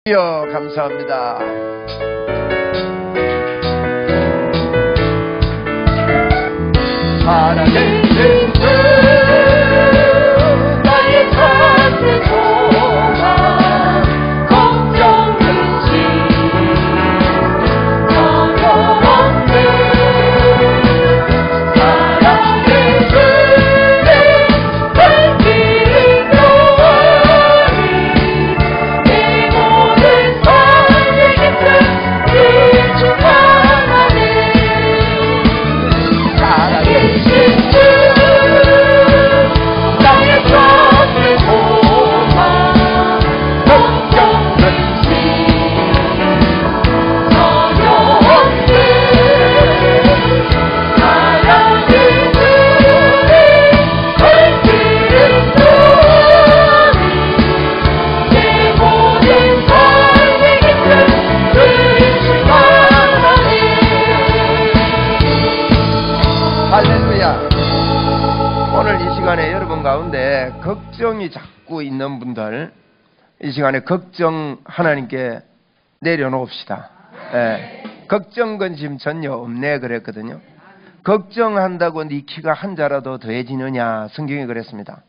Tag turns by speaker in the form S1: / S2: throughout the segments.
S1: 주여 감사합니다. 살아계신 주 나의 참된 소망 걱정 근심 전혀 없네. 사랑의 주님 밝히는 너희 내 모든 삶의 깃을 비추하네. 살아계신 주 나의 참된 소망 걱정 근심 전혀 없네. 사랑의 주님 밝히는 너희 내 모든 삶의 깃을 비추하네. 할렐루야. 오늘 이 시간에 여러분 가운데 걱정이 자꾸 있는 분들, 이 시간에 걱정 하나님께 내려놓읍시다. 걱정 근심 전혀 없네 그랬거든요. 걱정한다고 네 키가 한 자라도 더해지느냐, 성경이 그랬습니다.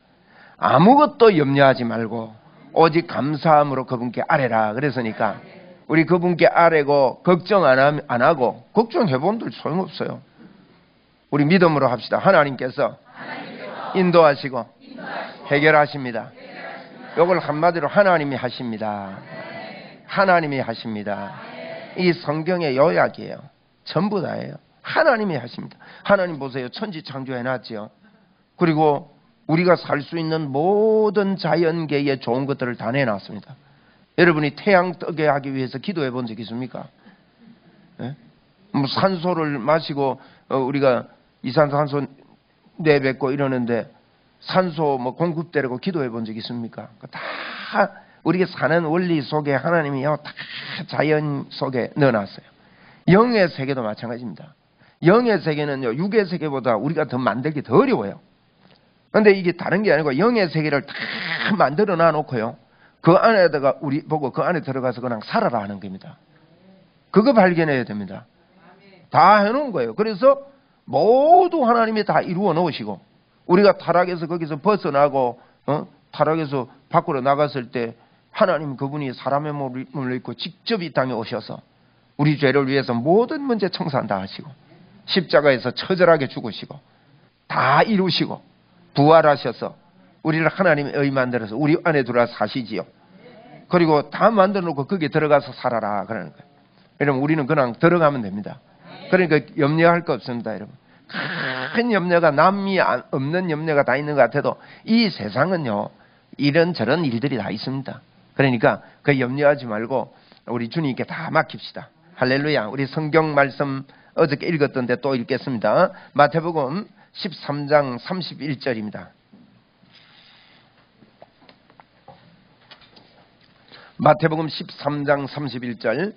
S1: 아무것도 염려하지 말고 오직 감사함으로 그분께 아뢰라 그랬으니까 우리 그분께 아뢰고 걱정 안 하고 걱정해본들 소용없어요. 우리 믿음으로 합시다. 하나님께서 인도하시고 해결하십니다. 이걸 한마디로 하나님이 하십니다. 하나님이 하십니다. 이 성경의 요약이에요. 전부 다예요. 하나님이 하십니다. 하나님 보세요. 천지 창조해놨죠. 그리고 우리가 살 수 있는 모든 자연계의 좋은 것들을 다 내놨습니다. 여러분이 태양 뜨게 하기 위해서 기도해 본 적 있습니까? 뭐 산소를 마시고 우리가 이산화탄소 내뱉고 이러는데 산소 뭐 공급되라고 기도해 본 적 있습니까? 다 우리가 사는 원리 속에 하나님이요 다 자연 속에 넣어놨어요. 영의 세계도 마찬가지입니다. 영의 세계는요 육의 세계보다 우리가 더 만들기 더 어려워요. 그런데 이게 다른 게 아니고 영의 세계를 다 만들어 놔놓고요 그 안에다가 우리 보고 그 안에 들어가서 그냥 살아라 하는 겁니다. 그거 발견해야 됩니다. 다 해놓은 거예요. 그래서 모두 하나님이 다 이루어 놓으시고 우리가 타락해서 거기서 벗어나고 타락해서 밖으로 나갔을 때 하나님 그분이 사람의 몸을 입고 직접 이 땅에 오셔서 우리 죄를 위해서 모든 문제 청산 다 하시고 십자가에서 처절하게 죽으시고 다 이루시고 부활하셔서 우리를 하나님의 의 만들어서 우리 안에 들어와 사시지요. 그리고 다 만들어 놓고 거기에 들어가서 살아라 그러는 거예요. 여러분 우리는 그냥 들어가면 됩니다. 그러니까 염려할 거 없습니다. 여러분 큰 염려가 남이 없는 염려가 다 있는 것 같아도 이 세상은요 이런저런 일들이 다 있습니다. 그러니까 그 염려하지 말고 우리 주님께 다 맡깁시다. 할렐루야. 우리 성경 말씀 어저께 읽었던데 또 읽겠습니다. 마태복음 13장 31절입니다. 마태복음 13장 31절.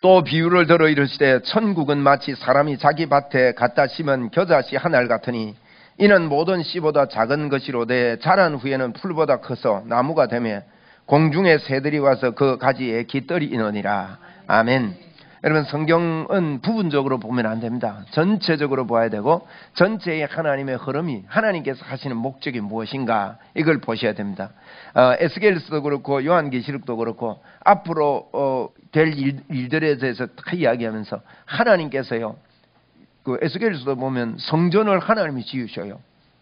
S1: 또 비유를 들어 이르시되 천국은 마치 사람이 자기 밭에 갖다 심은 겨자씨 하나 같으니 이는 모든 씨보다 작은 것이로되 자란 후에는 풀보다 커서 나무가 되며 공중의 새들이 와서 그 가지에 깃들이 이느니라. 아멘. 여러분 성경은 부분적으로 보면 안 됩니다. 전체적으로 봐야 되고 전체의 하나님의 흐름이 하나님께서 하시는 목적이 무엇인가 이걸 보셔야 됩니다. 에스겔서도 그렇고 요한계시록도 그렇고 앞으로 될 일들에 대해서 다 이야기하면서 하나님께서요 그 에스겔서도 보면 성전을 하나님이 지으셔요.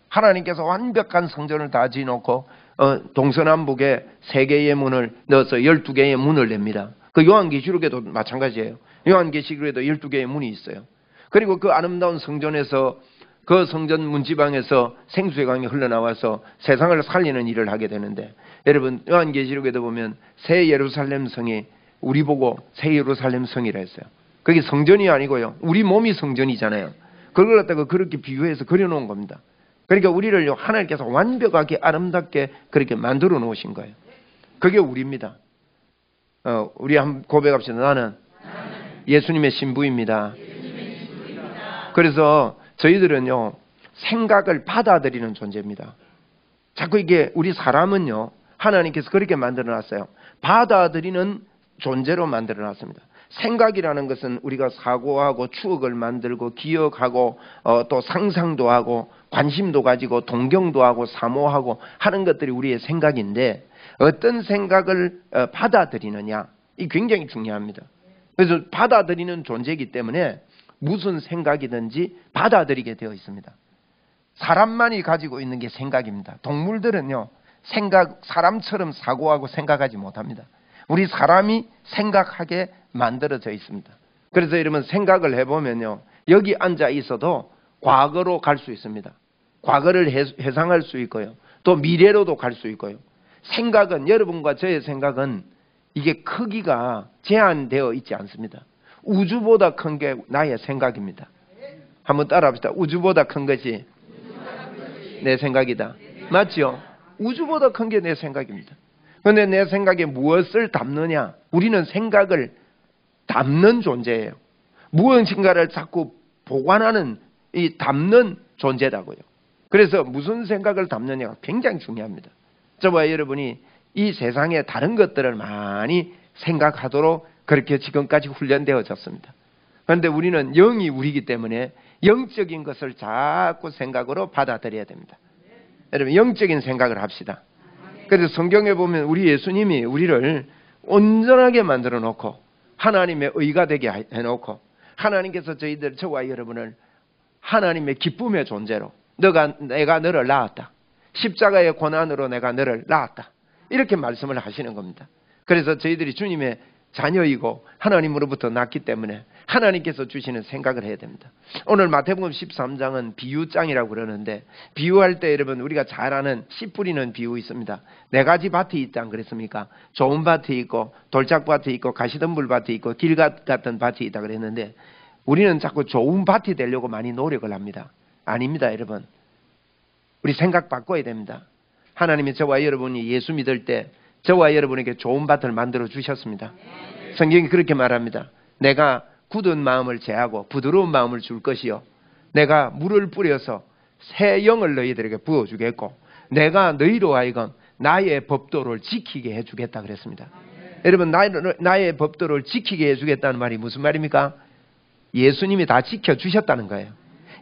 S1: 하나님께서 완벽한 성전을 다 지어놓고 동서남북에 3개의 문을 넣어서 12개의 문을 냅니다. 그 요한계시록에도 마찬가지예요. 요한계시록에도 12개의 문이 있어요. 그리고 그 아름다운 성전에서 그 성전 문지방에서 생수의 강이 흘러나와서 세상을 살리는 일을 하게 되는데 여러분 요한계시록에도 보면 새 예루살렘 성이 우리 보고 새 예루살렘 성이라 했어요. 그게 성전이 아니고요 우리 몸이 성전이잖아요. 그걸 갖다가 그렇게 비유해서 그려놓은 겁니다. 그러니까 우리를 하나님께서 완벽하게 아름답게 그렇게 만들어 놓으신 거예요. 그게 우리입니다. 우리 한번 고백합시다. 나는 예수님의 신부입니다. 그래서 저희들은요 생각을 받아들이는 존재입니다. 자꾸 이게 우리 사람은요 하나님께서 그렇게 만들어놨어요. 받아들이는 존재로 만들어놨습니다. 생각이라는 것은 우리가 사고하고 추억을 만들고 기억하고 또 상상도 하고 관심도 가지고 동경도 하고 사모하고 하는 것들이 우리의 생각인데, 어떤 생각을 받아들이느냐, 이 굉장히 중요합니다. 그래서 받아들이는 존재이기 때문에 무슨 생각이든지 받아들이게 되어 있습니다. 사람만이 가지고 있는 게 생각입니다. 동물들은요, 사람처럼 사고하고 생각하지 못합니다. 우리 사람이 생각하게 만들어져 있습니다. 그래서 여러분 생각을 해보면요, 여기 앉아 있어도 과거로 갈 수 있습니다. 과거를 회상할 수 있고요, 또 미래로도 갈 수 있고요. 생각은, 여러분과 저의 생각은 이게 크기가 제한되어 있지 않습니다. 우주보다 큰 게 나의 생각입니다. 한번 따라합시다. 우주보다 큰 것이 내 생각이다. 맞죠? 우주보다 큰 게 내 생각입니다. 그런데 내 생각에 무엇을 담느냐? 우리는 생각을 담는 존재예요. 무엇인가를 자꾸 보관하는, 이 담는 존재라고요. 그래서 무슨 생각을 담느냐가 굉장히 중요합니다. 저와 여러분이 이 세상의 다른 것들을 많이 생각하도록 그렇게 지금까지 훈련되어졌습니다. 그런데 우리는 영이 우리이기 때문에 영적인 것을 자꾸 생각으로 받아들여야 됩니다. 여러분, 영적인 생각을 합시다. 그래서 성경에 보면 우리 예수님이 우리를 온전하게 만들어 놓고 하나님의 의가 되게 해놓고, 하나님께서 저와 여러분을 하나님의 기쁨의 존재로, 내가 너를 낳았다, 십자가의 고난으로 내가 너를 낳았다, 이렇게 말씀을 하시는 겁니다. 그래서 저희들이 주님의 자녀이고 하나님으로부터 낳기 때문에 하나님께서 주시는 생각을 해야 됩니다. 오늘 마태복음 13장은 비유장이라고 그러는데, 비유할 때 여러분 우리가 잘 아는 씨 뿌리는 비유 있습니다. 네 가지 밭이 있지 않겠습니까? 좋은 밭이 있고 돌짝밭이 있고 가시덤불 밭이 있고 길갓 같은 밭이 있다 그랬는데, 우리는 자꾸 좋은 밭이 되려고 많이 노력을 합니다. 아닙니다, 여러분. 우리 생각 바꿔야 됩니다. 하나님이 저와 여러분이 예수 믿을 때 저와 여러분에게 좋은 밭을 만들어 주셨습니다. 성경이 그렇게 말합니다. 내가 굳은 마음을 제하고 부드러운 마음을 줄 것이요, 내가 물을 뿌려서 새 영을 너희들에게 부어주겠고, 내가 너희로 하여금 나의 법도를 지키게 해주겠다 그랬습니다. 여러분, 나의 법도를 지키게 해주겠다는 말이 무슨 말입니까? 예수님이 다 지켜주셨다는 거예요.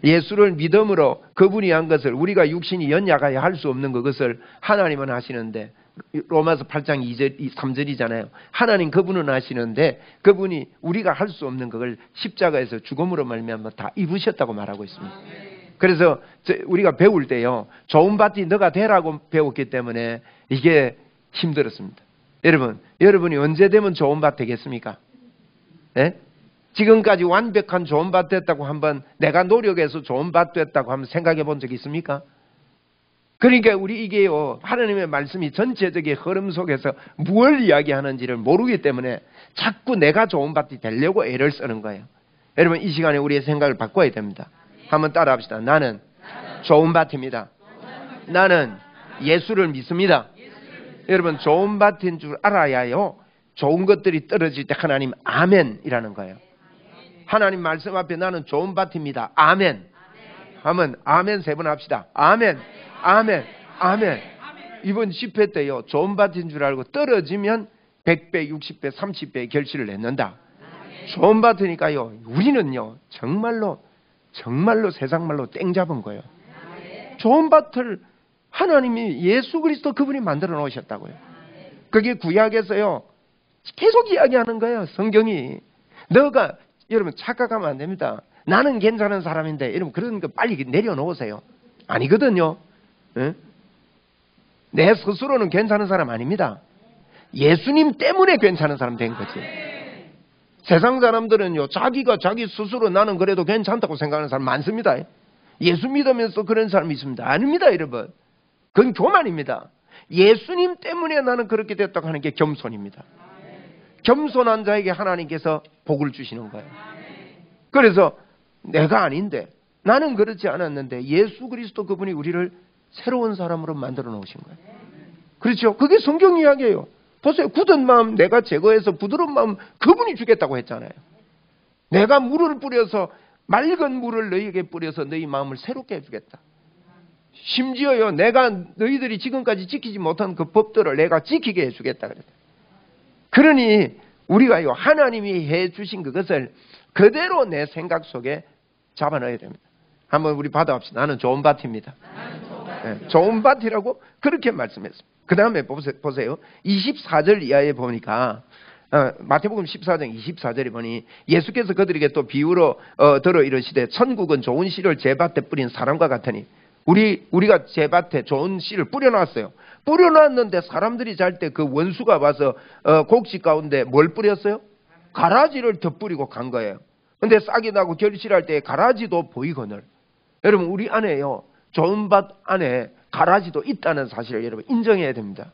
S1: 예수를 믿음으로 그분이 한 것을 우리가 육신이 연약하여 할 수 없는 그것을 하나님은 하시는데, 로마서 8장 2절, 3절이잖아요. 하나님 그분은 하시는데 그분이 우리가 할 수 없는 그걸 십자가에서 죽음으로 말미암아 다 입으셨다고 말하고 있습니다. 그래서 우리가 배울 때요, 좋은 밭이 너가 되라고 배웠기 때문에 이게 힘들었습니다. 여러분이 언제 되면 좋은 밭 되겠습니까? 네? 지금까지 완벽한 좋은 밭 됐다고 한번, 내가 노력해서 좋은 밭 됐다고 한번 생각해 본 적 있습니까? 그러니까 우리 이게요, 하나님의 말씀이 전체적인 흐름 속에서 무엇을 이야기하는지를 모르기 때문에 자꾸 내가 좋은 밭이 되려고 애를 쓰는 거예요. 여러분, 이 시간에 우리의 생각을 바꿔야 됩니다. 한번 따라합시다. 나는 좋은 밭입니다. 나는 예수를 믿습니다. 여러분, 좋은 밭인 줄 알아야요, 좋은 것들이 떨어질 때 하나님 아멘이라는 거예요. 하나님 말씀 앞에 나는 좋은 밭입니다. 아멘. 하면 아멘 3번 합시다. 아멘, 아멘, 아멘. 이번 집회 때요, 좋은 밭인 줄 알고 떨어지면 100배, 60배, 30배의 결실을 냈는다. 좋은 밭이니까요, 우리는요 정말로 세상 말로 땡 잡은 거예요. 좋은 밭을 하나님이 예수 그리스도 그분이 만들어 놓으셨다고요. 그게 구약에서요 계속 이야기하는 거예요. 성경이. 여러분 착각하면 안 됩니다. 나는 괜찮은 사람인데, 여러분 그런 거 빨리 내려놓으세요. 아니거든요. 네? 내 스스로는 괜찮은 사람 아닙니다. 예수님 때문에 괜찮은 사람 된 거지. 세상 사람들은요, 자기가 자기 스스로 나는 그래도 괜찮다고 생각하는 사람 많습니다. 예수 믿으면서 그런 사람이 있습니다. 아닙니다, 여러분. 그건 교만입니다. 예수님 때문에 나는 그렇게 됐다고 하는 게 겸손입니다. 겸손한 자에게 하나님께서 복을 주시는 거예요. 그래서 내가 아닌데, 나는 그렇지 않았는데 예수 그리스도 그분이 우리를 새로운 사람으로 만들어 놓으신 거예요. 그렇죠? 그게 성경 이야기예요. 보세요. 굳은 마음 내가 제거해서 부드러운 마음 그분이 주겠다고 했잖아요. 내가 물을 뿌려서, 맑은 물을 너희에게 뿌려서 너희 마음을 새롭게 해주겠다. 심지어요, 내가 너희들이 지금까지 지키지 못한 그 법들을 내가 지키게 해주겠다 그랬어요. 그러니 우리가요, 하나님이 해주신 그것을 그대로 내 생각 속에 잡아넣어야 됩니다. 한번 우리 받아봅시다. 나는 좋은 밭입니다. 네, 좋은 밭이라고 그렇게 말씀했습니다. 그 다음에 보세요. 24절 이하에 보니까 마태복음 14장 24절에 보니 예수께서 그들에게 또 비유로 들어 이르시되 천국은 좋은 씨를 제 밭에 뿌린 사람과 같으니 우리가 제 밭에 좋은 씨를 뿌려놨어요. 뿌려놨는데 사람들이 잘 때 그 원수가 와서 곡식 가운데 뭘 뿌렸어요? 가라지를 더 뿌리고 간 거예요. 근데 싹이 나고 결실할 때 가라지도 보이거늘. 여러분, 우리 안에요, 좋은 밭 안에 가라지도 있다는 사실을 여러분 인정해야 됩니다.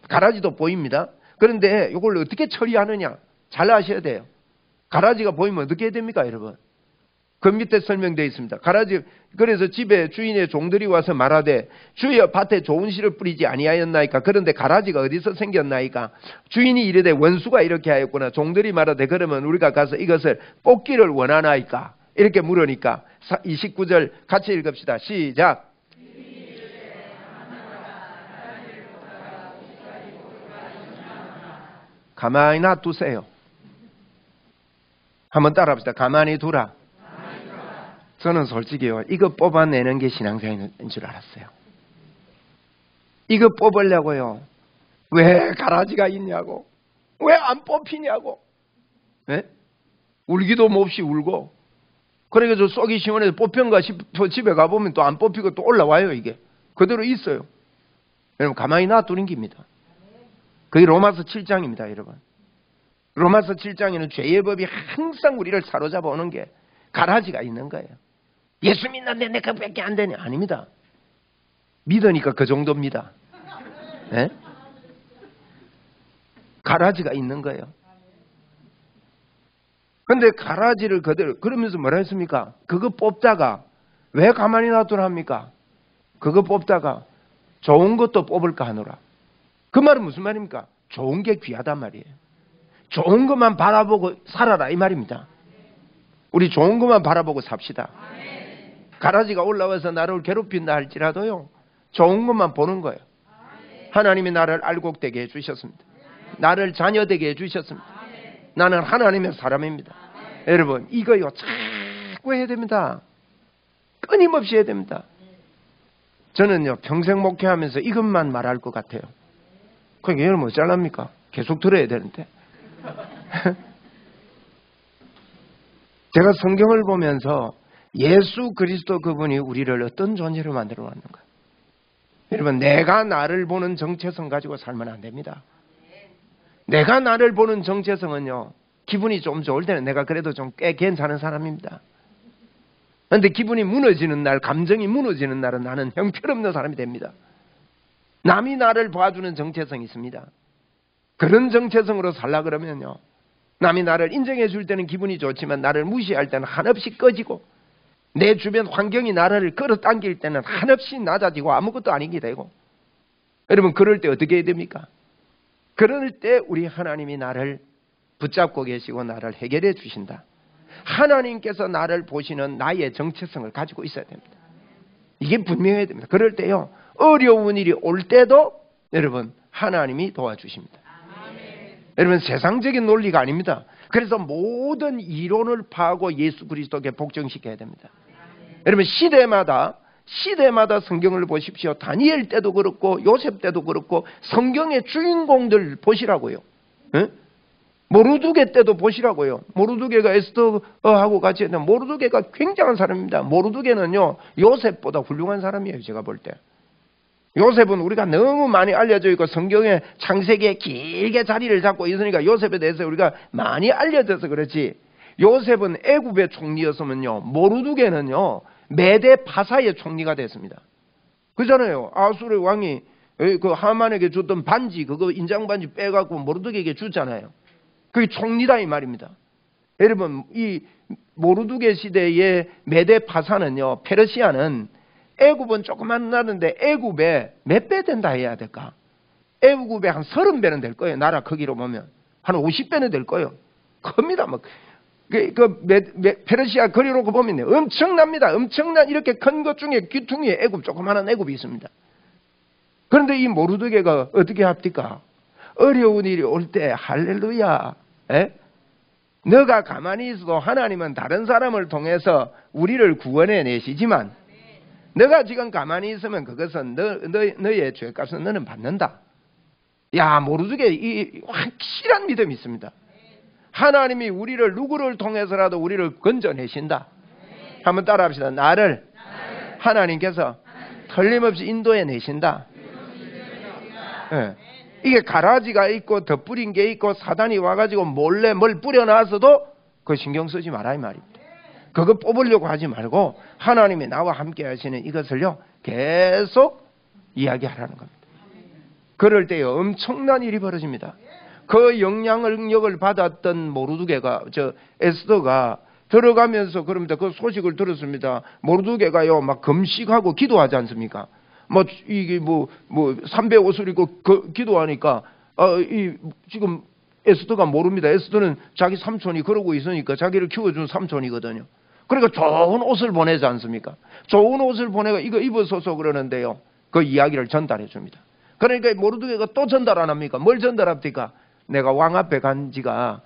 S1: 가라지도 보입니다. 그런데 이걸 어떻게 처리하느냐 잘 아셔야 돼요. 가라지가 보이면 어떻게 해야 됩니까, 여러분? 그 밑에 설명되어 있습니다. 가라지, 그래서 집에 주인의 종들이 와서 말하되 주여 밭에 좋은 씨를 뿌리지 아니하였나이까? 그런데 가라지가 어디서 생겼나이까? 주인이 이르되 원수가 이렇게 하였구나. 종들이 말하되 그러면 우리가 가서 이것을 뽑기를 원하나이까? 이렇게 물으니까 29절 같이 읽읍시다. 시작. 가만히 놔두세요. 한번 따라합시다. 가만히 두라. 저는 솔직히요, 이거 뽑아내는 게 신앙생활인 줄 알았어요. 이거 뽑으려고요, 왜 가라지가 있냐고, 왜 안 뽑히냐고, 네? 울기도 몹시 울고, 그러니까 저 쏙이 시원해서 뽑힌가 싶어 집에 가보면 또 안 뽑히고 또 올라와요. 이게 그대로 있어요. 여러분, 가만히 놔두는 겁니다. 그게 로마서 7장입니다. 여러분, 로마서 7장에는 죄의 법이 항상 우리를 사로잡아 오는 게 가라지가 있는 거예요. 예수 믿는데 내가 그밖에 안 되냐? 아닙니다. 믿으니까 그 정도입니다. 네? 가라지가 있는 거예요. 근데 가라지를 그대로, 그러면서 뭐라 했습니까? 그거 뽑다가 왜 가만히 놔두라 합니까? 그거 뽑다가 좋은 것도 뽑을까 하노라. 그 말은 무슨 말입니까? 좋은 게 귀하단 말이에요. 좋은 것만 바라보고 살아라 이 말입니다. 우리 좋은 것만 바라보고 삽시다. 가라지가 올라와서 나를 괴롭힌다 할지라도요, 좋은 것만 보는 거예요. 하나님이 나를 알곡되게 해주셨습니다. 나를 자녀되게 해주셨습니다. 나는 하나님의 사람입니다. 여러분, 이거요 자꾸 해야 됩니다. 끊임없이 해야 됩니다. 저는요, 평생 목회하면서 이것만 말할 것 같아요. 그러니까 여러분 어쩌랍니까? 계속 들어야 되는데. 제가 성경을 보면서 예수 그리스도 그분이 우리를 어떤 존재로 만들어 왔는가. 여러분, 내가 나를 보는 정체성 가지고 살면 안 됩니다. 내가 나를 보는 정체성은요, 기분이 좀 좋을 때는 내가 그래도 좀 꽤 괜찮은 사람입니다. 그런데 기분이 무너지는 날, 감정이 무너지는 날은 나는 형편없는 사람이 됩니다. 남이 나를 봐주는 정체성이 있습니다. 그런 정체성으로 살라 그러면요, 남이 나를 인정해 줄 때는 기분이 좋지만 나를 무시할 때는 한없이 꺼지고, 내 주변 환경이 나를 끌어당길 때는 한없이 낮아지고 아무것도 아니게 되고. 여러분, 그럴 때 어떻게 해야 됩니까? 그럴 때 우리 하나님이 나를 붙잡고 계시고 나를 해결해 주신다. 하나님께서 나를 보시는 나의 정체성을 가지고 있어야 됩니다. 이게 분명해야 됩니다. 그럴 때요, 어려운 일이 올 때도 여러분 하나님이 도와주십니다. 여러분, 세상적인 논리가 아닙니다. 그래서 모든 이론을 파고 예수 그리스도께 복종시켜야 됩니다. 여러분, 시대마다 성경을 보십시오. 다니엘 때도 그렇고 요셉 때도 그렇고 성경의 주인공들 보시라고요. 에? 모르드게 때도 보시라고요. 모르드게가 에스더하고 같이 했는데 모르드게가 굉장한 사람입니다. 모르드게는요, 요셉보다 훌륭한 사람이에요. 제가 볼 때. 요셉은 우리가 너무 많이 알려져 있고 성경의 창세기에 길게 자리를 잡고 있으니까 요셉에 대해서 우리가 많이 알려져서 그렇지, 요셉은 애굽의 총리였으면요, 모르드게는요 메대 파사의 총리가 됐습니다. 그잖아요. 아수르 왕이 그 하만에게 줬던 반지, 그거 인장 반지 빼갖고 모르드게에게 줬잖아요. 그게 총리다 이 말입니다. 여러분, 이 모르드게 시대의 메대 파사는요, 페르시아는 애굽은 조그만 나라인데 애굽에 몇 배 된다 해야 될까? 애굽에 한 30배는 될 거예요. 나라 크기로 보면 한 50배는 될 거예요. 큽니다. 막 페르시아 거리로 보면 엄청납니다. 엄청난 이렇게 큰 것 중에 귀퉁이에 애굽, 조그마한 애굽이 있습니다. 그런데 이 모르드게가 어떻게 합니까? 어려운 일이 올 때 할렐루야. 너가 가만히 있어도 하나님은 다른 사람을 통해서 우리를 구원해 내시지만 너가 지금 가만히 있으면 그것은 너의 죄값은 너는 받는다. 야, 모르드게 이 확실한 믿음이 있습니다. 하나님이 우리를 누구를 통해서라도 우리를 건져내신다. 한번 따라합시다. 나를 하나님께서 틀림없이 인도해 내신다. 네. 이게 가라지가 있고 덧뿌린 게 있고 사단이 와가지고 몰래 뭘 뿌려놔서도 그거 신경 쓰지 마라 이 말입니다. 그거 뽑으려고 하지 말고 하나님이 나와 함께 하시는 이것을요 계속 이야기하라는 겁니다. 그럴 때요 엄청난 일이 벌어집니다. 그 영향력을 받았던 모르드게가 에스더가 들어가면서 그럽니다. 그 소식을 들었습니다. 모르드게가요 막 금식하고 기도하지 않습니까? 이게 300옷을 입고 기도하니까 지금 에스더가 모릅니다. 에스더는 자기 삼촌이 그러고 있으니까 자기를 키워준 삼촌이거든요. 그러니까 좋은 옷을 보내지 않습니까? 좋은 옷을 보내가 이거 입어서서 그러는데요. 그 이야기를 전달해 줍니다. 그러니까 모르드게가 또 전달 안 합니까? 뭘 전달합니까? 내가 왕 앞에 간 지가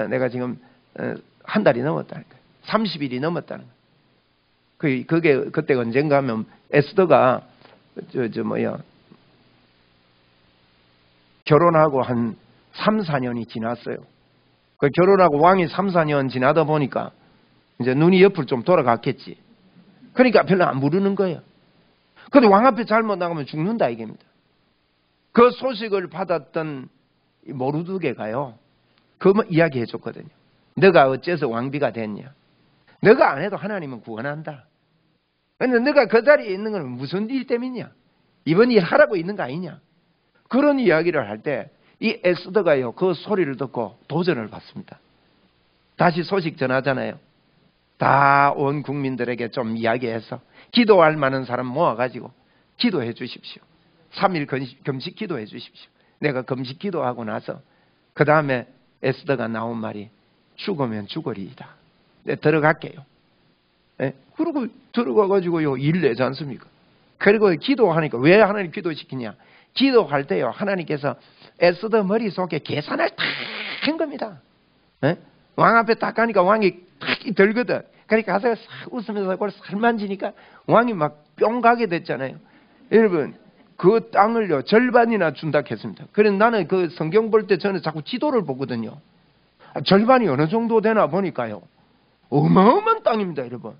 S1: 내가 지금 한 달이 넘었다는 거예요. 30일이 넘었다는 거예요. 그게 그때 언젠가 하면 에스더가 결혼하고 한 3, 4년이 지났어요. 그 결혼하고 왕이 3, 4년 지나다 보니까 이제 눈이 옆을 좀 돌아갔겠지. 그러니까 별로 안 부르는 거예요. 근데 왕 앞에 잘못 나가면 죽는다 이겁니다. 그 소식을 받았던 모르드게가요. 그 이야기 해줬거든요. 너가 어째서 왕비가 됐냐. 너가 안 해도 하나님은 구원한다. 그런데 너가 그 자리에 있는 건 무슨 일 때문이냐. 이번 일 하라고 있는 거 아니냐. 그런 이야기를 할 때 이 에스더가요. 그 소리를 듣고 도전을 받습니다. 다시 소식 전하잖아요. 다 온 국민들에게 좀 이야기해서 기도할 만한 사람 모아가지고 기도해 주십시오. 3일 금식 기도해 주십시오. 내가 금식 기도하고 나서 그 다음에 에스더가 나온 말이 죽으면 죽으리이다. 네, 들어갈게요. 네? 그러고 들어가가지고요 일 내지 않습니까? 그리고 기도하니까 왜 하나님 기도시키냐? 기도할 때요 하나님께서 에스더 머릿속에 계산을 다 한 겁니다. 네? 왕 앞에 딱 가니까 왕이 딱 들거든. 그러니까 가서 싹 웃으면서 그걸 살 만지니까 왕이 막 뿅 가게 됐잖아요. 여러분 그 땅을요 절반이나 준다 했습니다. 그래서 나는 그 성경 볼 때 저는 자꾸 지도를 보거든요. 절반이 어느 정도 되나 보니까요 어마어마한 땅입니다. 여러분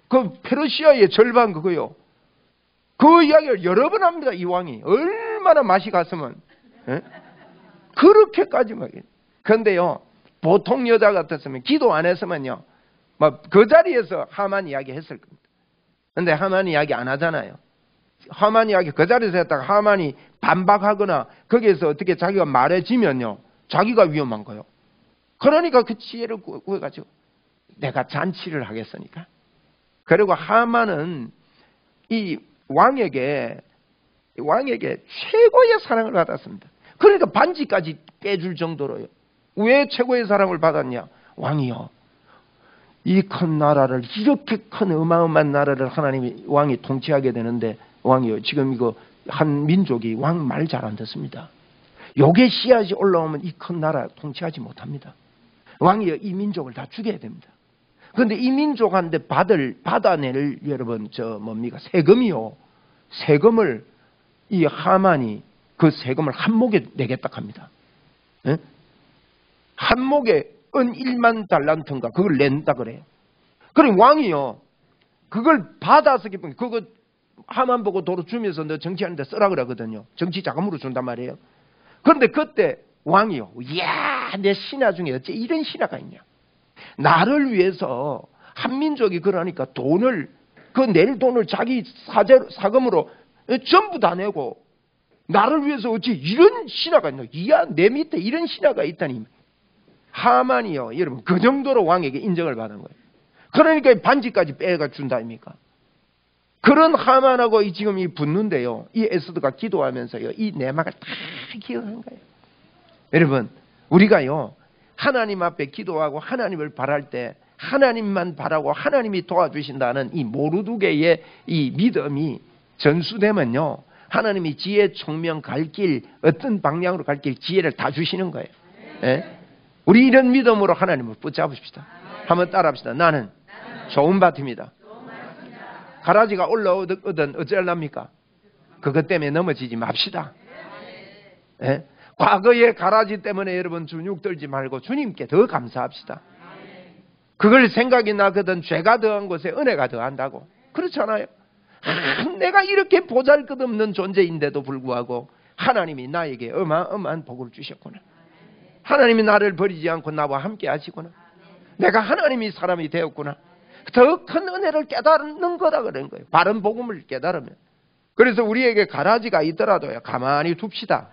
S1: 그 페르시아의 절반 그거요. 그 이야기를 여러 번 합니다. 이 왕이 얼마나 맛이 갔으면 그렇게까지 막. 그런데요 보통 여자 같았으면 기도 안 했으면요 막 그 자리에서 하만 이야기 했을 겁니다. 그런데 하만 이야기 안 하잖아요. 하만 이야기 그 자리에서 했다가 하만이 반박하거나 거기에서 어떻게 자기가 말해지면요 자기가 위험한 거예요. 그러니까 그 지혜를 구해가지고 내가 잔치를 하겠으니까. 그리고 하만은 이 왕에게 최고의 사랑을 받았습니다. 그러니까 반지까지 빼줄 정도로요. 왜 최고의 사랑을 받았냐? 왕이요. 이 큰 나라를 이렇게 큰 어마어마한 나라를 하나님이 왕이 통치하게 되는데 왕이요. 지금 이거 한 민족이 왕 말 잘 안 듣습니다. 요게 씨앗이 올라오면 이 큰 나라 통치하지 못합니다. 왕이요. 이 민족을 다 죽여야 됩니다. 그런데 이 민족한테 받아낼 여러분 세금이요. 세금을 이 하만이 그 세금을 한목에 내겠다 합니다. 예? 한목에 은 1만 달란트인가 그걸 낸다 그래요. 그럼 왕이요. 그걸 받아서 기쁜 그거 하만 보고 도로 주면서 너 정치하는데 쓰라 그러거든요. 정치 자금으로 준단 말이에요. 그런데 그때 왕이요. 이야 내 신하 중에 어째 이런 신하가 있냐. 나를 위해서 한민족이 그러니까 낼 돈을 자기 사금으로 전부 다 내고 나를 위해서 어찌 이런 신하가 있나. 이야 내 밑에 이런 신하가 있다니. 하만이요. 여러분 그 정도로 왕에게 인정을 받은 거예요. 그러니까 반지까지 빼가 준다 아닙니까. 그런 하만하고 지금 붙는데요. 이 에스더가 기도하면서요. 이 내막을 다 기억한 거예요. 여러분 우리가요. 하나님 앞에 기도하고 하나님을 바랄 때 하나님만 바라고 하나님이 도와주신다는 이 모르드게의 이 믿음이 전수되면요, 하나님이 지혜, 총명, 갈 길, 어떤 방향으로 갈 길, 지혜를 다 주시는 거예요. 예? 우리 이런 믿음으로 하나님을 붙잡읍시다. 한번 따라합시다. 나는 좋은 밭입니다. 가라지가 올라오든 어쩌랍니까? 그것 때문에 넘어지지 맙시다. 예? 과거의 가라지 때문에 여러분 주눅 들지 말고 주님께 더 감사합시다. 그걸 생각이 나거든 죄가 더한 곳에 은혜가 더한다고. 그렇잖아요. 내가 이렇게 보잘것없는 존재인데도 불구하고 하나님이 나에게 어마어마한 복을 주셨구나. 하나님이 나를 버리지 않고 나와 함께 하시구나. 내가 하나님이 사람이 되었구나. 더 큰 은혜를 깨달는 거다 그런 거예요. 바른 복음을 깨달으면. 그래서 우리에게 가라지가 있더라도요, 가만히 둡시다.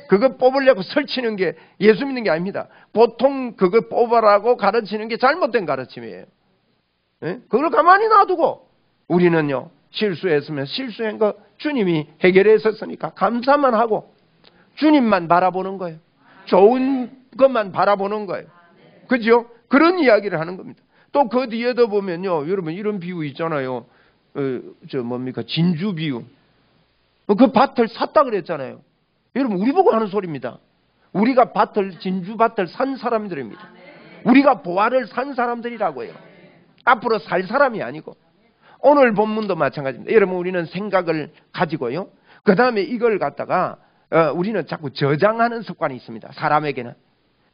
S1: 그거 뽑으려고 설치는 게 예수 믿는 게 아닙니다. 보통 그거 뽑으라고 가르치는 게 잘못된 가르침이에요. 예? 그걸 가만히 놔두고 우리는요, 실수했으면 실수한 거 주님이 해결했었으니까 감사만 하고 주님만 바라보는 거예요. 좋은 것만 바라보는 거예요. 그죠? 그런 이야기를 하는 겁니다. 또 그 뒤에도 보면요, 여러분 이런 비유 있잖아요. 진주 비유. 그 밭을 샀다 그랬잖아요. 여러분 우리 보고 하는 소리입니다. 우리가 진주 밭을 산 사람들입니다. 우리가 보화를 산 사람들이라고요. 앞으로 살 사람이 아니고. 오늘 본문도 마찬가지입니다. 여러분 우리는 생각을 가지고요, 그 다음에 이걸 갖다가 우리는 자꾸 저장하는 습관이 있습니다. 사람에게는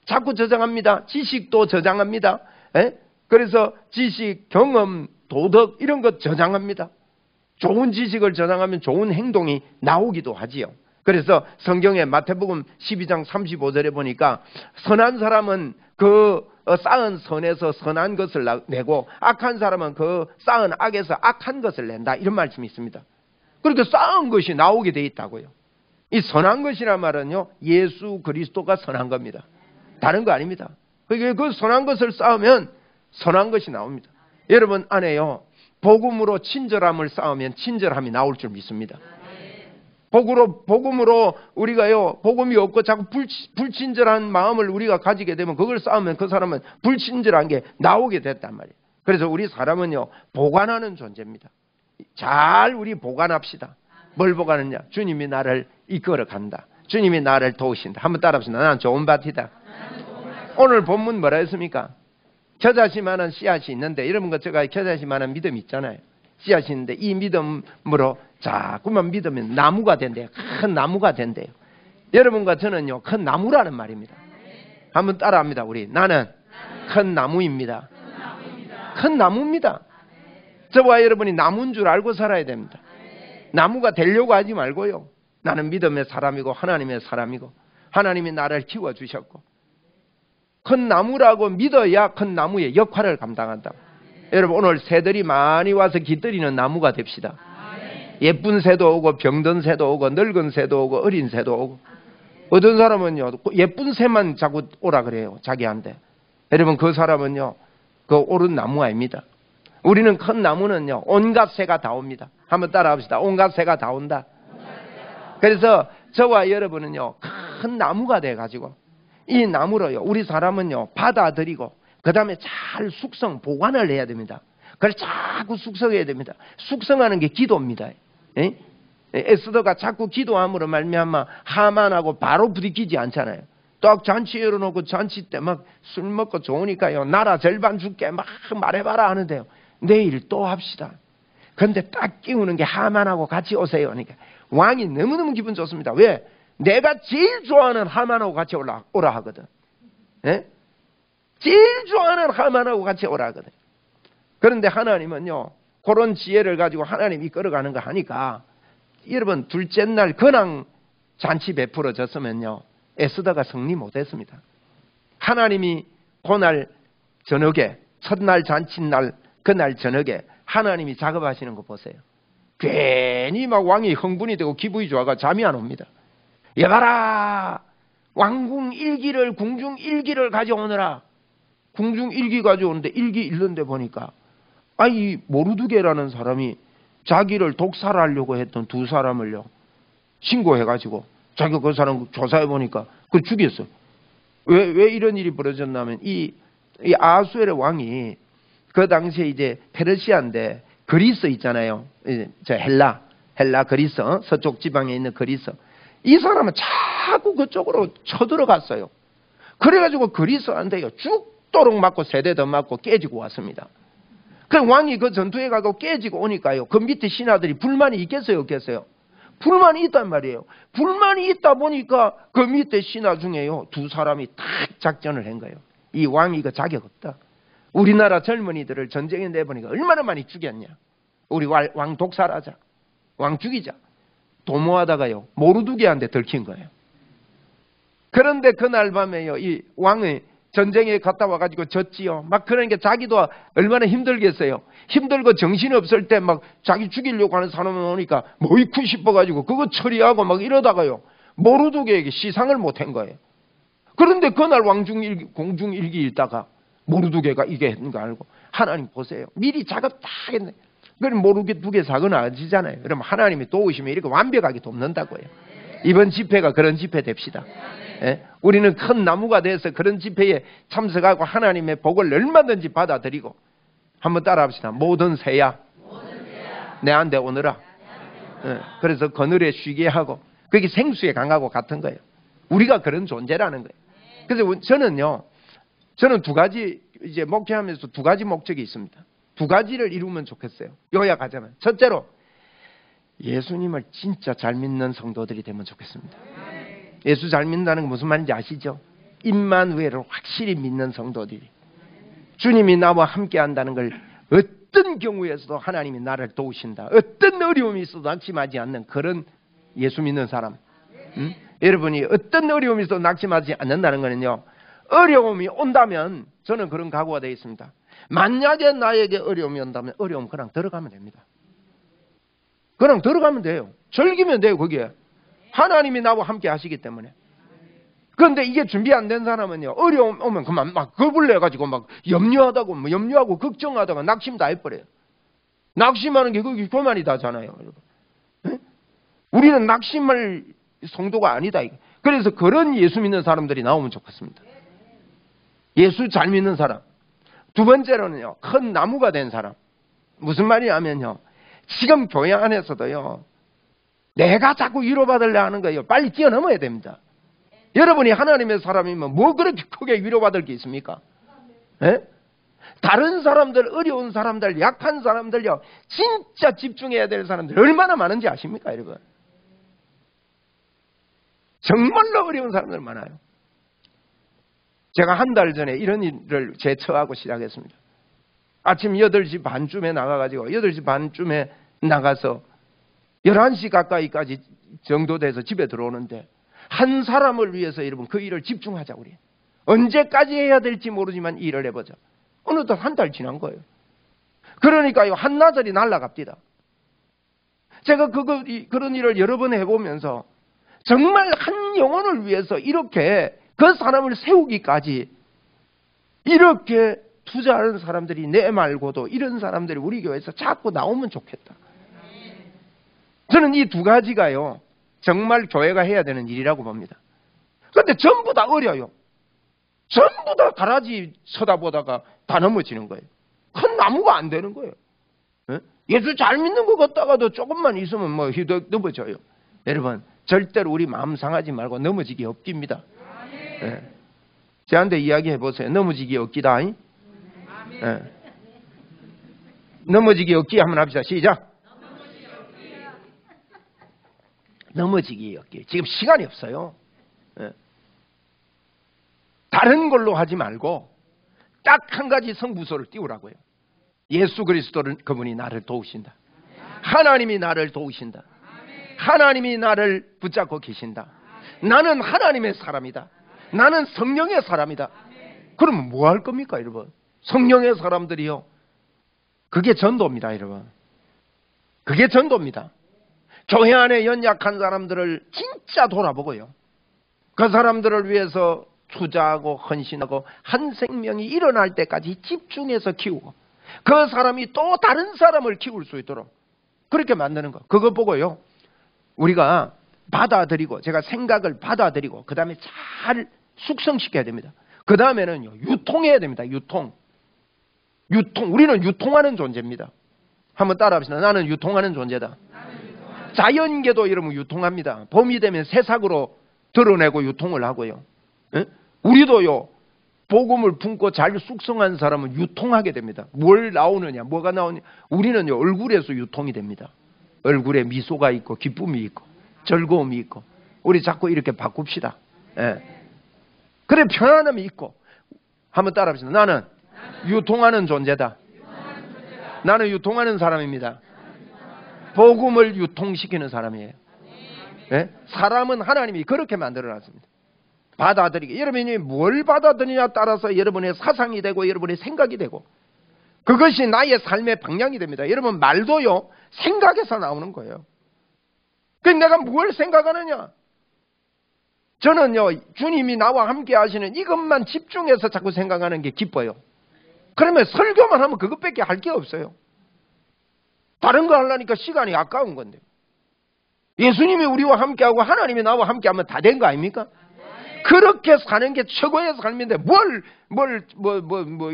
S1: 자꾸 저장합니다. 지식도 저장합니다. 에? 그래서 지식, 경험, 도덕 이런 것 저장합니다. 좋은 지식을 저장하면 좋은 행동이 나오기도 하지요. 그래서 성경에 마태복음 12장 35절에 보니까 선한 사람은 그 쌓은 선에서 선한 것을 내고 악한 사람은 그 쌓은 악에서 악한 것을 낸다, 이런 말씀이 있습니다. 그렇게 쌓은 것이 나오게 돼 있다고요. 이 선한 것이란 말은요, 예수 그리스도가 선한 겁니다. 다른 거 아닙니다. 그 선한 것을 쌓으면 선한 것이 나옵니다. 여러분 안에요, 복음으로 친절함을 쌓으면 친절함이 나올 줄 믿습니다. 복음으로 우리가요, 복음이 없고 자꾸 불친절한 마음을 우리가 가지게 되면 그걸 쌓으면 그 사람은 불친절한 게 나오게 됐단 말이에요. 그래서 우리 사람은요, 보관하는 존재입니다. 잘 우리 보관합시다. 뭘 보관하느냐? 주님이 나를 이끌어 간다. 주님이 나를 도우신다. 한번 따라합시다. 나는 좋은 밭이다. 오늘 본문 뭐라 했습니까? 겨자씨만한 씨앗이 있는데, 여러분과 제가 겨자씨만한 믿음이 있잖아요. 씨앗이 있는데 이 믿음으로 자꾸만 믿으면 나무가 된대요. 큰 나무가 된대요. 여러분과 저는요, 큰 나무라는 말입니다. 한번 따라합니다. 우리 나는 큰 나무입니다. 큰 나무입니다. 저와 여러분이 나무인 줄 알고 살아야 됩니다. 나무가 되려고 하지 말고요, 나는 믿음의 사람이고 하나님의 사람이고 하나님이 나를 키워주셨고 큰 나무라고 믿어야 큰 나무의 역할을 감당한다. 여러분 오늘 새들이 많이 와서 깃들이는 나무가 됩시다. 예쁜 새도 오고 병든 새도 오고 늙은 새도 오고 어린 새도 오고. 어떤 사람은요, 예쁜 새만 자꾸 오라 그래요, 자기한테. 여러분 그 사람은요, 그 옳은 나무 아닙니다. 우리는 큰 나무는요, 온갖 새가 다 옵니다. 한번 따라합시다. 온갖 새가 다 온다. 그래서 저와 여러분은요, 큰 나무가 돼가지고 이 나무로요, 우리 사람은요, 받아들이고 그 다음에 잘 숙성, 보관을 해야 됩니다. 그걸 자꾸 숙성해야 됩니다. 숙성하는 게 기도입니다. 에? 에스더가 자꾸 기도함으로 말미암아 하만하고 바로 부딪히지 않잖아요. 딱 잔치 열어놓고 잔치 때 막 술 먹고 좋으니까요, 나라 절반 줄게 막 말해봐라 하는데요, 내일 또 합시다. 그런데 딱 끼우는 게 하만하고 같이 오세요. 그러니까 왕이 너무너무 기분 좋습니다. 왜? 내가 제일 좋아하는 하만하고 같이 오라 하거든. 에? 제일 좋아하는 하만하고 같이 오라 하거든. 그런데 하나님은요, 그런 지혜를 가지고 하나님이 이끌어가는 거 하니까, 여러분 둘째 날 근황 잔치 베풀어졌으면요, 에스더가 승리 못했습니다. 하나님이 그날 저녁에, 첫날 잔치날 그날 저녁에 하나님이 작업하시는 거 보세요. 괜히 막 왕이 흥분이 되고 기분이 좋아가 잠이 안 옵니다. 여봐라, 왕궁 일기를, 궁중 일기를 가져오느라. 궁중 일기 가져오는데 일기 읽는데 보니까 이 모르드게라는 사람이 자기를 독살하려고 했던 두 사람을요, 신고해가지고 자기가 그 사람 조사해 보니까 그걸 죽였어요. 왜 이런 일이 벌어졌냐면 이 아하수에르 왕이 그 당시에 이제 페르시아인데 그리스 있잖아요. 저 헬라 그리스, 서쪽 지방에 있는 그리스. 이 사람은 자꾸 그쪽으로 쳐들어갔어요. 그래가지고 그리스한테요 죽도록 맞고 세대도 맞고 깨지고 왔습니다. 그 왕이 그 전투에 가고 깨지고 오니까요 그 밑에 신하들이 불만이 있겠어요 없겠어요? 불만이 있단 말이에요. 불만이 있다 보니까 그 밑에 신하 중에요 두 사람이 딱 작전을 한 거예요. 이 왕이 그 자격 없다. 우리나라 젊은이들을 전쟁에 내보니까 얼마나 많이 죽였냐. 우리 왕 독살하자. 왕 죽이자. 도모하다가요 모르두게한테 들킨 거예요. 그런데 그날 밤에요 이 왕의 전쟁에 갔다 와가지고 졌지요. 막 그러니까 자기도 얼마나 힘들겠어요. 힘들고 정신이 없을 때 막 자기 죽이려고 하는 사람이 오니까 뭐 있고 싶어가지고 그거 처리하고 막 이러다가요 모르두게에게 시상을 못한 거예요. 그런데 그날 공중일기 읽다가 모르두게가 이게 했는 거 알고 하나님 보세요. 미리 작업 다 했네. 그럼 모르두게 사고 나지잖아요. 그럼 하나님이 도우시면 이렇게 완벽하게 돕는다고요. 이번 집회가 그런 집회 됩시다. 예? 우리는 큰 나무가 돼서 그런 집회에 참석하고 하나님의 복을 얼마든지 받아들이고 한번 따라합시다. 모든 새야 내한테 오너라. 예? 그래서 그늘에 쉬게 하고 그게 생수에 강하고 같은 거예요. 우리가 그런 존재라는 거예요. 그래서 저는 두 가지 이제 목회하면서 두 가지 목적이 있습니다. 두 가지를 이루면 좋겠어요. 요약하자면 첫째로 예수님을 진짜 잘 믿는 성도들이 되면 좋겠습니다. 예수 잘 믿는다는 건 무슨 말인지 아시죠? 임마누엘을 확실히 믿는 성도들이 주님이 나와 함께 한다는 걸 어떤 경우에서도 하나님이 나를 도우신다. 어떤 어려움이 있어도 낙심하지 않는 그런 예수 믿는 사람. 여러분이 어떤 어려움이 있어도 낙심하지 않는다는 거는요. 어려움이 온다면 저는 그런 각오가 되어 있습니다. 만약에 나에게 어려움이 온다면 어려움 그냥 들어가면 됩니다. 그냥 들어가면 돼요. 즐기면 돼요 거기에. 하나님이 나와 함께 하시기 때문에. 그런데 이게 준비 안 된 사람은요 어려움 오면 그만 막 겁을 내가지고 막 염려하다고 뭐 염려하고 걱정하다가 낙심 다 해버려요. 낙심하는 게 그게 교만이다잖아요. 여러분. 네? 우리는 낙심할 성도가 아니다. 그래서 그런 예수 믿는 사람들이 나오면 좋겠습니다. 예수 잘 믿는 사람. 두 번째로는요 큰 나무가 된 사람. 무슨 말이냐면요 지금 교회 안에서도요 내가 자꾸 위로받으려 하는 거예요. 빨리 뛰어넘어야 됩니다. 여러분이 하나님의 사람이면 뭐 그렇게 크게 위로받을 게 있습니까? 에? 다른 사람들, 어려운 사람들, 약한 사람들요 진짜 집중해야 될 사람들 얼마나 많은지 아십니까 여러분? 정말로 어려운 사람들 많아요. 제가 한 달 전에 이런 일을 제처하고 시작했습니다. 아침 8시 반쯤에 나가가지고 8시 반쯤에 나가서 11시 가까이까지 정도 돼서 집에 들어오는데 한 사람을 위해서 여러분 그 일을 집중하자 우리. 언제까지 해야 될지 모르지만 일을 해보자. 어느덧 한 달 지난 거예요. 그러니까요 한나절이 날아갑니다. 제가 그런 일을 여러 번 해보면서 정말 한 영혼을 위해서 이렇게 그 사람을 세우기까지 이렇게 투자하는 사람들이 내 말고도 이런 사람들이 우리 교회에서 자꾸 나오면 좋겠다. 저는 이 두 가지가요 정말 교회가 해야 되는 일이라고 봅니다. 그런데 전부 다 어려요. 전부 다 가라지 쳐다보다가 다 넘어지는 거예요. 큰 나무가 안 되는 거예요. 예수 잘 믿는 것 같다가도 조금만 있으면 뭐 휘덕 넘어져요. 여러분 절대로 우리 마음 상하지 말고 넘어지기 없깁니다. 네. 저한테 이야기해 보세요. 넘어지기 없기다. 네. 넘어지기 없기 한번 합시다. 시작. 넘어지기 없기. 지금 시간이 없어요. 네. 다른 걸로 하지 말고 딱 한 가지 성부소를 띄우라고요. 예수 그리스도를 그분이 나를 도우신다. 하나님이 나를 도우신다. 하나님이 나를 붙잡고 계신다. 나는 하나님의 사람이다. 나는 성령의 사람이다. 그러면 뭐 할 겁니까 여러분? 성령의 사람들이요 그게 전도입니다 여러분. 그게 전도입니다. 교회 안에 연약한 사람들을 진짜 돌아보고요 그 사람들을 위해서 투자하고 헌신하고 한 생명이 일어날 때까지 집중해서 키우고 그 사람이 또 다른 사람을 키울 수 있도록 그렇게 만드는 거. 그거 보고요 우리가 받아들이고 제가 생각을 받아들이고 그 다음에 잘 숙성시켜야 됩니다. 그 다음에는요, 유통해야 됩니다. 유통. 우리는 유통하는 존재입니다. 한번 따라합시다. 나는 유통하는 존재다. 자연계도 여러분 유통합니다. 봄이 되면 새싹으로 드러내고 유통을 하고요. 에? 우리도요, 복음을 품고 잘 숙성한 사람은 유통하게 됩니다. 뭘 나오느냐, 뭐가 나오느냐. 우리는요, 얼굴에서 유통이 됩니다. 얼굴에 미소가 있고, 기쁨이 있고, 즐거움이 있고. 우리 자꾸 이렇게 바꿉시다. 예. 그래, 편안함이 있고. 한번 따라합시다. 나는 유통하는 존재다. 나는 유통하는 사람입니다. 복음을 유통시키는 사람이에요. 예? 사람은 하나님이 그렇게 만들어놨습니다. 받아들이게. 여러분이 뭘 받아들이냐에 따라서 여러분의 사상이 되고 여러분의 생각이 되고 그것이 나의 삶의 방향이 됩니다. 여러분 말도요, 생각에서 나오는 거예요. 그러니까 내가 뭘 생각하느냐. 저는요, 주님이 나와 함께 하시는 이것만 집중해서 자꾸 생각하는 게 기뻐요. 그러면 설교만 하면 그것밖에 할 게 없어요. 다른 거 하려니까 시간이 아까운 건데. 예수님이 우리와 함께하고 하나님이 나와 함께하면 다 된 거 아닙니까? 그렇게 사는 게 최고의 삶인데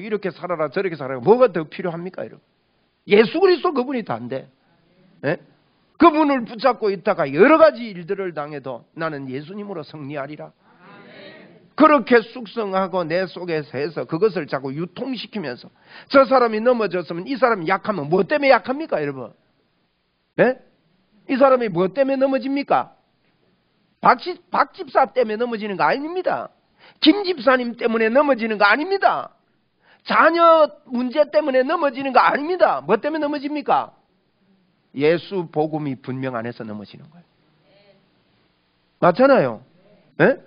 S1: 이렇게 살아라 저렇게 살아라 뭐가 더 필요합니까? 여러분? 예수 그리스도 그분이 다인데 예? 그분을 붙잡고 있다가 여러 가지 일들을 당해도 나는 예수님으로 승리하리라. 그렇게 숙성하고 내 속에서 해서 그것을 자꾸 유통시키면서 저 사람이 넘어졌으면 이 사람이 약하면 뭐 때문에 약합니까? 여러분? 예? 이 사람이 뭐 때문에 넘어집니까? 박 집사 때문에 넘어지는 거 아닙니다. 김 집사님 때문에 넘어지는 거 아닙니다. 자녀 문제 때문에 넘어지는 거 아닙니다. 뭐 때문에 넘어집니까? 예수 복음이 분명 안에서 넘어지는 거예요. 맞잖아요. 네?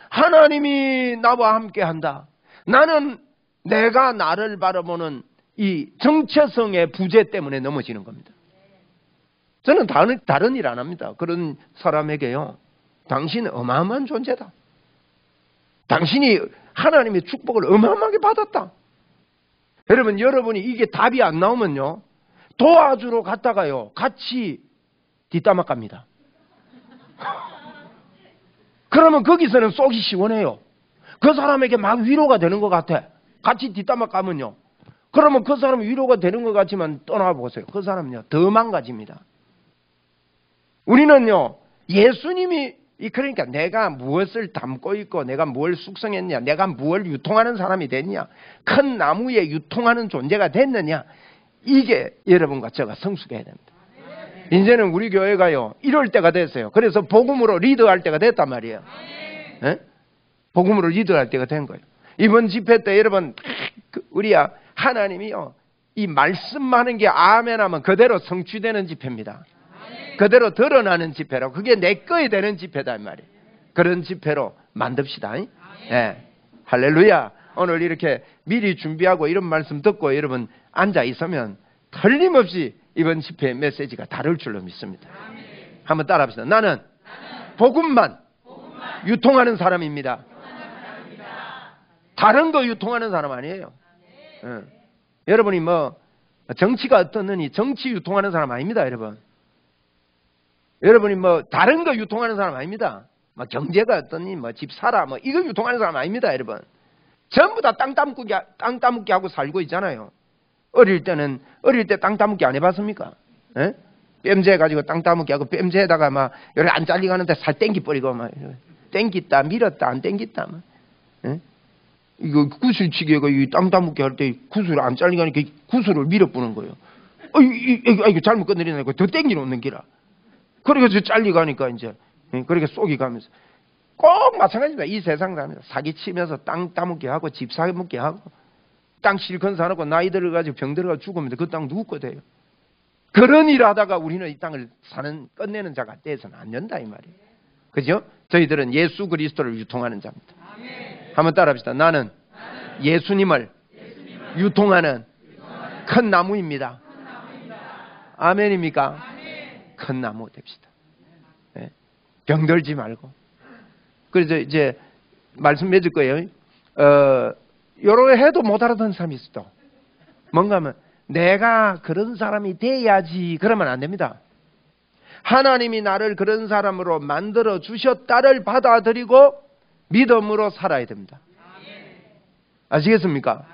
S1: 하나님이 나와 함께 한다. 나는 내가 나를 바라보는 이 정체성의 부재 때문에 넘어지는 겁니다. 저는 다른 일 안 합니다. 그런 사람에게요. 당신은 어마어마한 존재다. 당신이 하나님의 축복을 어마어마하게 받았다. 여러분이 이게 답이 안 나오면요. 도와주러 갔다가요. 같이 뒷담화 갑니다. 그러면 거기서는 쏘기 시원해요. 그 사람에게 막 위로가 되는 것 같아. 같이 뒷담화 까면요. 그러면 그 사람이 위로가 되는 것 같지만 떠나보세요. 그 사람은요. 더 망가집니다. 우리는요. 예수님이 그러니까 내가 무엇을 담고 있고 내가 뭘 숙성했냐 내가 뭘 유통하는 사람이 됐냐 큰 나무에 유통하는 존재가 됐느냐 이게 여러분과 제가 성숙해야 됩니다. 이제는 우리 교회가요 이럴 때가 됐어요. 그래서 복음으로 리더할 때가 됐단 말이에요. 네? 복음으로 리더할 때가 된 거예요. 이번 집회 때 여러분 우리야 하나님이요 이 말씀하는 게 아멘 하면 그대로 성취되는 집회입니다. 그대로 드러나는 집회로 그게 내 거에 되는 집회다 이 말이에요. 그런 집회로 만듭시다. 네. 할렐루야. 오늘 이렇게 미리 준비하고 이런 말씀 듣고 여러분 앉아 있으면 틀림없이 이번 집회의 메시지가 다를 줄로 믿습니다. 한번 따라합시다. 나는 복음만 유통하는 사람입니다. 다른 거 유통하는 사람 아니에요. 여러분이 뭐 정치가 어떻느니 정치 유통하는 사람 아닙니다. 여러분이 뭐 다른 거 유통하는 사람 아닙니다. 뭐 경제가 어떠니 뭐 집 사라 뭐 이거 유통하는 사람 아닙니다. 여러분 전부 다 땅 따먹기 하고 살고 있잖아요. 어릴 때 땅 따먹기 안 해봤습니까? 에? 뺨제 가지고 땅 따먹기 하고 뺨제에다가 막 여기 안 잘리가는데 살 땡기 버리고 막 땡겼다 밀었다 안 땡겼다 막 에? 이거 구슬치기가 이 땅 따먹기 할 때 구슬 안 잘리가니까 구슬을 밀어보는 거예요. 이거 잘못 건드리니까 더 땡기놓는 기라. 그래서 잘리가니까 이제 그렇게 쏙이 가면서 꼭 마찬가지입니다. 이 세상 사람입니다. 사기치면서 땅 따먹기 하고 집 사먹기 하고 땅 실컷 사놓고 나이 들어가지고 병 들어가 죽으면 그 땅 누구 거 돼요? 그런 일 하다가 우리는 이 땅을 끝내는 자가 돼서는 안 된다 이 말이에요. 그죠? 저희들은 예수 그리스도를 유통하는 자입니다. 한번 따라합시다. 나는 예수님을 유통하는 큰 나무입니다. 아멘입니까? 큰 나무 됩시다. 네. 병들지 말고. 그래서 이제 말씀 맺을 거예요. 여러 해도 못 알아듣는 사람이 있어. 뭔가 하면 내가 그런 사람이 돼야지 그러면 안 됩니다. 하나님이 나를 그런 사람으로 만들어 주셨다를 받아들이고 믿음으로 살아야 됩니다. 아시겠습니까?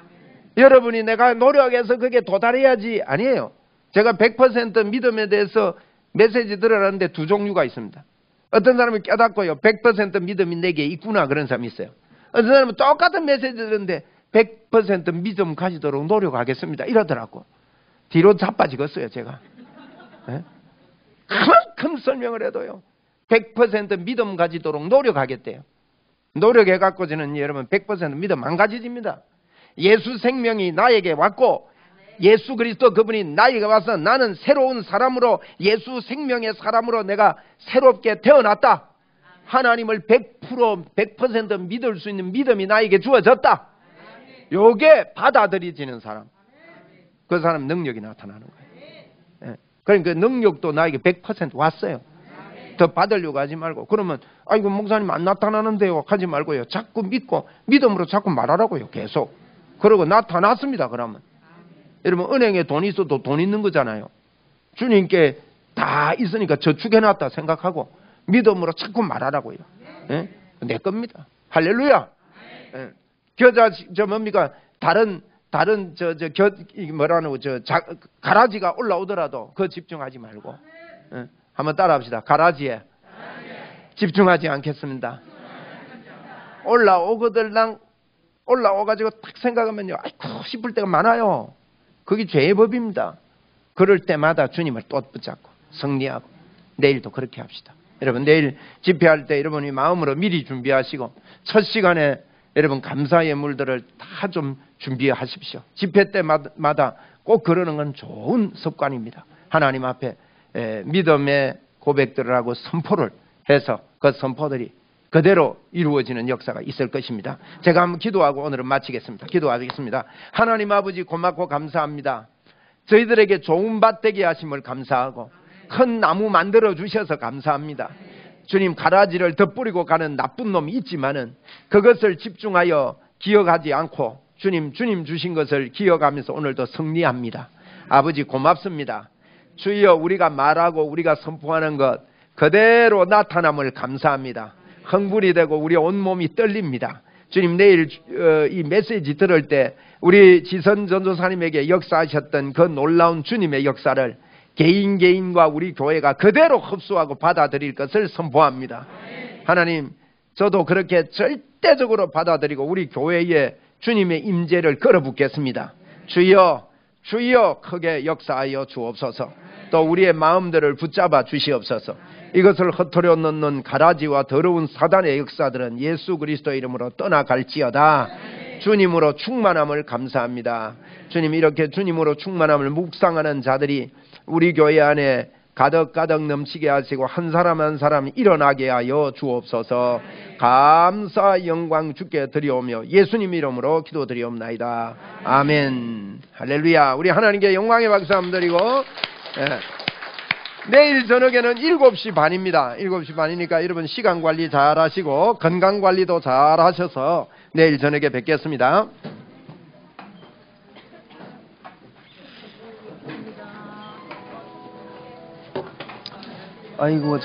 S1: 여러분이 내가 노력해서 그게 도달해야지 아니에요. 제가 100% 믿음에 대해서 메시지 들어라는데 두 종류가 있습니다. 어떤 사람이 깨닫고요, 100% 믿음이 내게 있구나 그런 사람이 있어요. 어떤 사람은 똑같은 메시지 들었는데 100% 믿음 가지도록 노력하겠습니다 이러더라고. 뒤로 자빠지겠어요 제가. 네? 그만큼 설명을 해도요 100% 믿음 가지도록 노력하겠대요. 노력해갖고 저는 여러분 100% 믿음 안 가지집니다. 예수 생명이 나에게 왔고 예수 그리스도 그분이 나에게 와서 나는 새로운 사람으로 예수 생명의 사람으로 내가 새롭게 태어났다. 하나님을 100% 믿을 수 있는 믿음이 나에게 주어졌다. 요게 받아들여지는 사람, 그 사람 능력이 나타나는 거예요. 그러니까 그 능력도 나에게 100% 왔어요. 더 받으려고 하지 말고, 그러면 아이고 목사님 안 나타나는데요 하지 말고요, 자꾸 믿고 믿음으로 자꾸 말하라고요. 계속 그러고 나타났습니다. 그러면 여러분 은행에 돈 있어도 돈 있는 거잖아요. 주님께 다 있으니까 저축해놨다 생각하고 믿음으로 자꾸 말하라고요. 예? 내 겁니다. 할렐루야. 예. 겨자 저 뭡니까 다른 가라지가 올라오더라도 그거 집중하지 말고, 예? 한번 따라합시다. 가라지에 집중하지 않겠습니다. 올라오거들랑 올라와가지고 딱 생각하면요, 아이고 싶을 때가 많아요. 그게 죄의 법입니다. 그럴 때마다 주님을 또 붙잡고 승리하고, 내일도 그렇게 합시다. 여러분 내일 집회할 때 여러분이 마음으로 미리 준비하시고 첫 시간에 여러분 감사의 물들을 다 좀 준비하십시오. 집회 때마다 꼭 그러는 건 좋은 습관입니다. 하나님 앞에 믿음의 고백들을 하고 선포를 해서 그 선포들이 그대로 이루어지는 역사가 있을 것입니다. 제가 한번 기도하고 오늘은 마치겠습니다. 기도하겠습니다. 하나님 아버지 고맙고 감사합니다. 저희들에게 좋은 밭 되게 하심을 감사하고 큰 나무 만들어 주셔서 감사합니다. 주님, 가라지를 덧뿌리고 가는 나쁜 놈이 있지만은 그것을 집중하여 기억하지 않고 주님 주신 것을 기억하면서 오늘도 승리합니다. 아버지 고맙습니다. 주여, 우리가 말하고 우리가 선포하는 것 그대로 나타남을 감사합니다. 흥분이 되고 우리 온몸이 떨립니다. 주님, 내일 이 메시지 들을 때 우리 지선 전도사님에게 역사하셨던 그 놀라운 주님의 역사를 개인과 우리 교회가 그대로 흡수하고 받아들일 것을 선포합니다. 하나님, 저도 그렇게 절대적으로 받아들이고 우리 교회에 주님의 임재를 걸어붙겠습니다. 주여, 주여 크게 역사하여 주옵소서. 또 우리의 마음들을 붙잡아 주시옵소서. 이것을 흩어려 놓는 가라지와 더러운 사단의 역사들은 예수 그리스도의 이름으로 떠나갈지어다. 주님으로 충만함을 감사합니다. 주님, 이렇게 주님으로 충만함을 묵상하는 자들이 우리 교회 안에 가득가득 넘치게 하시고 한 사람 한 사람 일어나게 하여 주옵소서. 감사 영광 주께 드리오며 예수님 이름으로 기도드리옵나이다. 아멘. 할렐루야. 우리 하나님께 영광의 박수 한번 드리고, 내일 저녁에는 7시 반입니다. 7시 반이니까 여러분 시간 관리 잘 하시고 건강 관리도 잘 하셔서 내일 저녁에 뵙겠습니다. 아이고